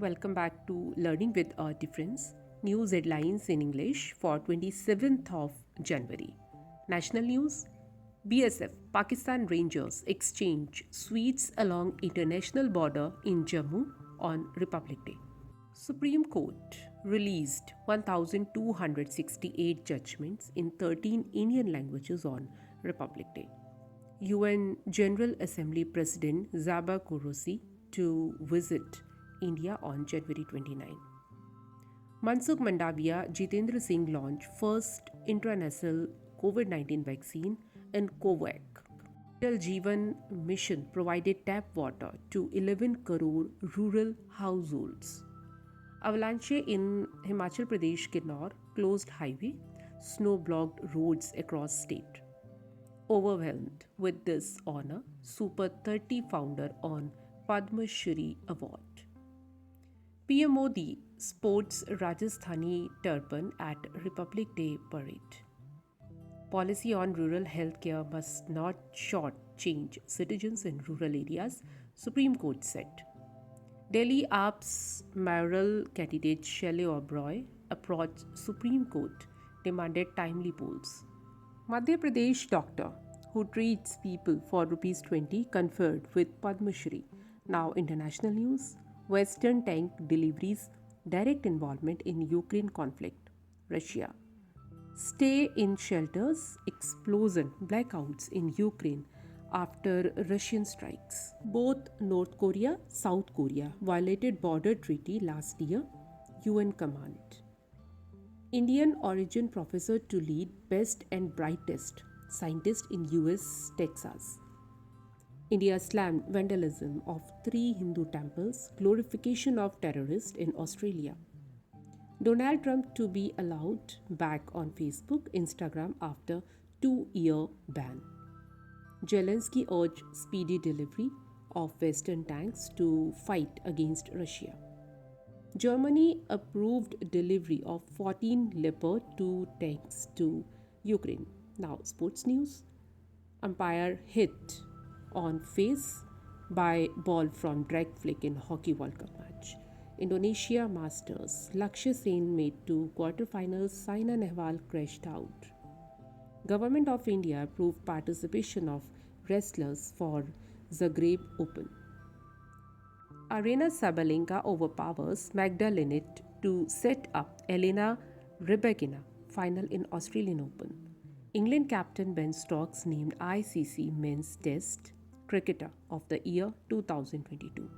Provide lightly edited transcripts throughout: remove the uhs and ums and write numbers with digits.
Welcome back to Learning with a Difference. News headlines in English for 27th of January. National news: BSF Pakistan Rangers exchange sweets along international border in Jammu on Republic Day. Supreme Court released 1268 judgments in 13 Indian languages on Republic Day. UN General Assembly President Zaba Kourosi to visit India on January 29. Mansukh Mandavia Jitendra Singh launched first intranasal COVID-19 vaccine in Covax. Jal Jeevan Mission provided tap water to 11 crore rural households. Avalanche in Himachal Pradesh Kinnaur closed highway, snow blocked roads across state. Overwhelmed with this honor, Super 30 founder on Padma Shri Award. PM Modi sports Rajasthani turban at Republic Day parade. Policy on rural healthcare must not shortchange citizens in rural areas, Supreme Court said. Delhi AAP's mayoral candidate Shelley Oberoi approached Supreme Court, demanded timely polls. Madhya Pradesh doctor who treats people for Rs 20 conferred with Padma Shri. Now international news. Western tank deliveries, direct involvement in Ukraine conflict. Russia. Stay in shelters, explosion, blackouts in Ukraine after Russian strikes. Both North Korea, South Korea violated border treaty last year, UN command. Indian origin professor to lead best and brightest scientist in US, Texas. India slammed vandalism of 3 Hindu temples, glorification of terrorists in Australia. Donald Trump to be allowed back on Facebook, Instagram after 2-year ban. Zelensky urged speedy delivery of Western tanks to fight against Russia. Germany approved delivery of 14 Leopard 2 tanks to Ukraine. Now, sports news. Umpire hit on face by ball from drag flick in Hockey World Cup match. Indonesia Masters. Lakshya Sen made to quarterfinals. Saina Nehwal crashed out. Government of India approved participation of wrestlers for Zagreb Open. Arena Sabalenka overpowers Magda to set up Elena Rybakina final in Australian Open. England captain Ben Stokes named ICC Men's Test Cricketer of the Year 2022.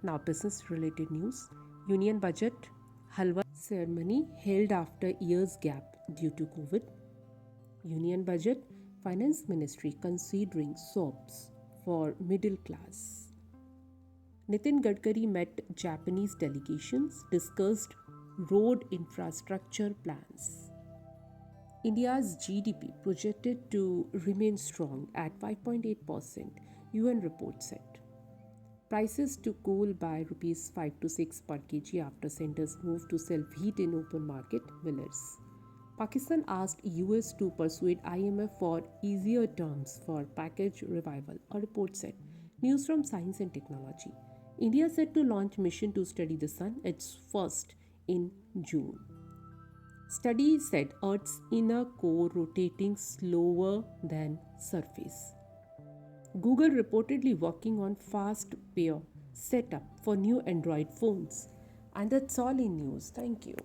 Now business related news. Union budget Halwa ceremony held after years gap due to COVID. Union budget Finance Ministry considering SOPs for middle class. Nitin Gadkari met Japanese delegations, discussed road infrastructure plans. India's GDP projected to remain strong at 5.8%, UN report said. Prices to cool by Rs 5 to 6 per kg after centers move to self-heat in open market, Millers. Pakistan asked US to persuade IMF for easier terms for package revival, a report said. News from Science and Technology. India set to launch mission to study the sun, its first in June. Study said Earth's inner core rotating slower than surface. Google reportedly working on fast pair setup for new Android phones. And that's all in news. Thank you.